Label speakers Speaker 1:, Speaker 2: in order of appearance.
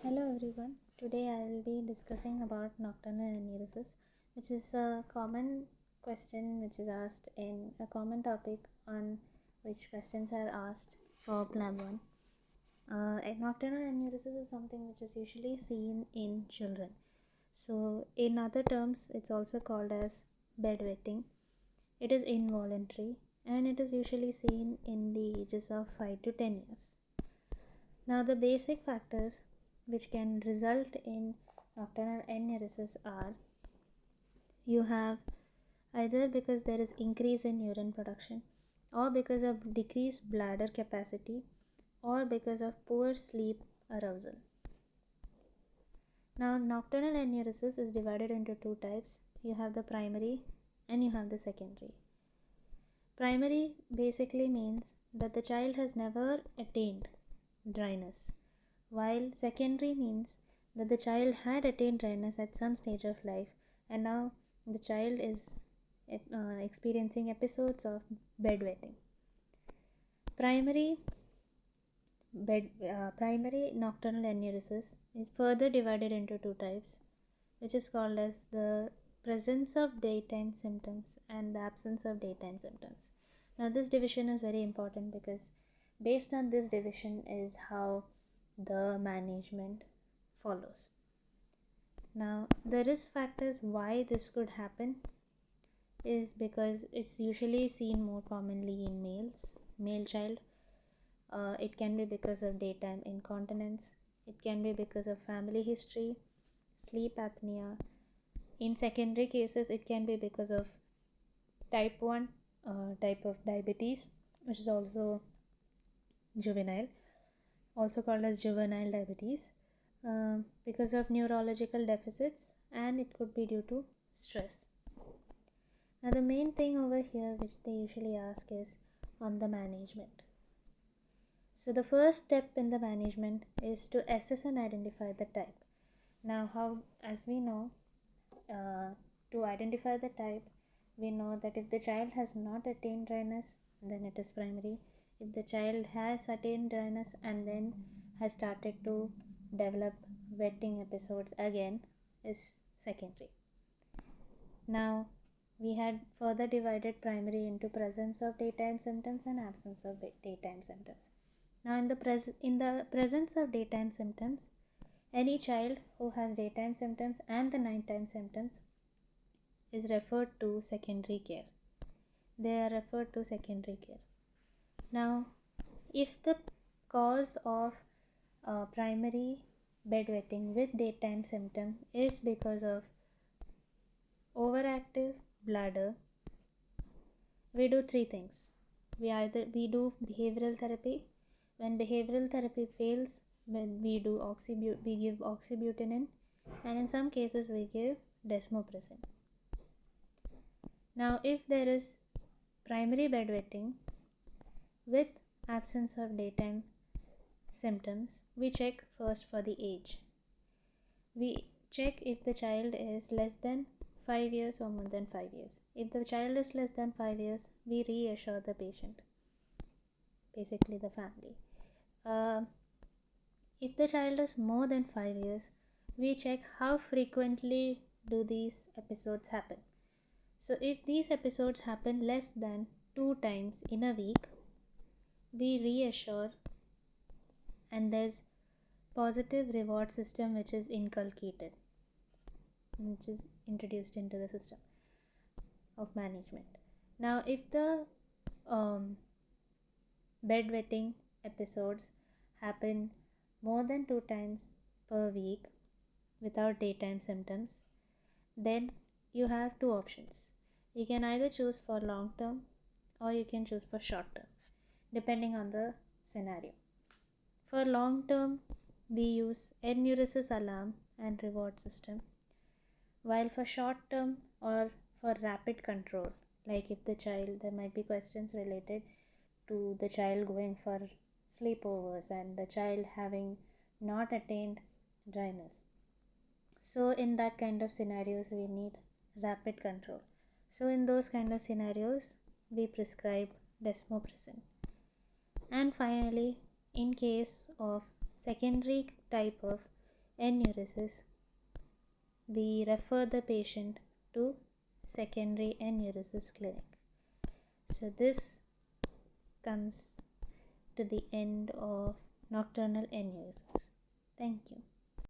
Speaker 1: Hello everyone. Today I will be discussing about nocturnal enuresis, which is a common question which is asked in a common topic on which questions are asked for PLAB 1. Nocturnal enuresis is something which is usually seen in children. So in other terms, it's also called as bedwetting. It is involuntary and it is usually seen in the ages of 5 to 10 years. Now the basic factors which can result in nocturnal enuresis are: you have either because there is increase in urine production, or because of decreased bladder capacity, or because of poor sleep arousal. Now nocturnal enuresis is divided into two types. You have the primary and you have the secondary. Primary basically means that the child has never attained dryness, while secondary means that the child had attained dryness at some stage of life and now the child is experiencing episodes of bedwetting. Primary nocturnal enuresis is further divided into two types, which is called as the presence of daytime symptoms and the absence of daytime symptoms. Now this division is very important because based on this division is how the management follows. Now the risk factors why this could happen is because it's usually seen more commonly in male child. It can be because of daytime incontinence, it can be because of family history, sleep apnea. In secondary cases, it can be because of type 1 type of diabetes, which is also juvenile, also called as juvenile diabetes, because of neurological deficits, and it could be due to stress. Now the main thing over here which they usually ask is on the management. So the first step in the management is to assess and identify the type. Now how, as we know, to identify the type, we know that if the child has not attained dryness, then it is primary. If the child has attained dryness and then has started to develop wetting episodes again, is secondary. Now we had further divided primary into presence of daytime symptoms and absence of daytime symptoms. Now in the presence of daytime symptoms, any child who has daytime symptoms and the nighttime symptoms is referred to secondary care. They are referred to secondary care. Now, if the cause of primary bedwetting with daytime symptom is because of overactive bladder, we do three things. We do behavioral therapy. When behavioral therapy fails, we give oxybutynin, and in some cases we give desmopressin. Now, if there is primary bedwetting with absence of daytime symptoms, we check first for the age. We check if the child is less than 5 years or more than 5 years. If the child is less than 5 years, we reassure the patient, basically the family. If the child is more than 5 years, we check how frequently do these episodes happen. So if these episodes happen less than 2 times in a week, we reassure, and there's positive reward system which is inculcated, which is introduced into the system of management. Now if the bedwetting episodes happen more than 2 times per week without daytime symptoms, then you have two options. You can either choose for long term or you can choose for short term, depending on the scenario. For long term, we use enuresis alarm and reward system, while for short term or for rapid control, like if the child, there might be questions related to the child going for sleepovers and the child having not attained dryness. So in that kind of scenarios, we need rapid control. So in those kind of scenarios, we prescribe desmopressin. And finally, in case of secondary type of enuresis, we refer the patient to secondary enuresis clinic. So this comes to the end of nocturnal enuresis. Thank you.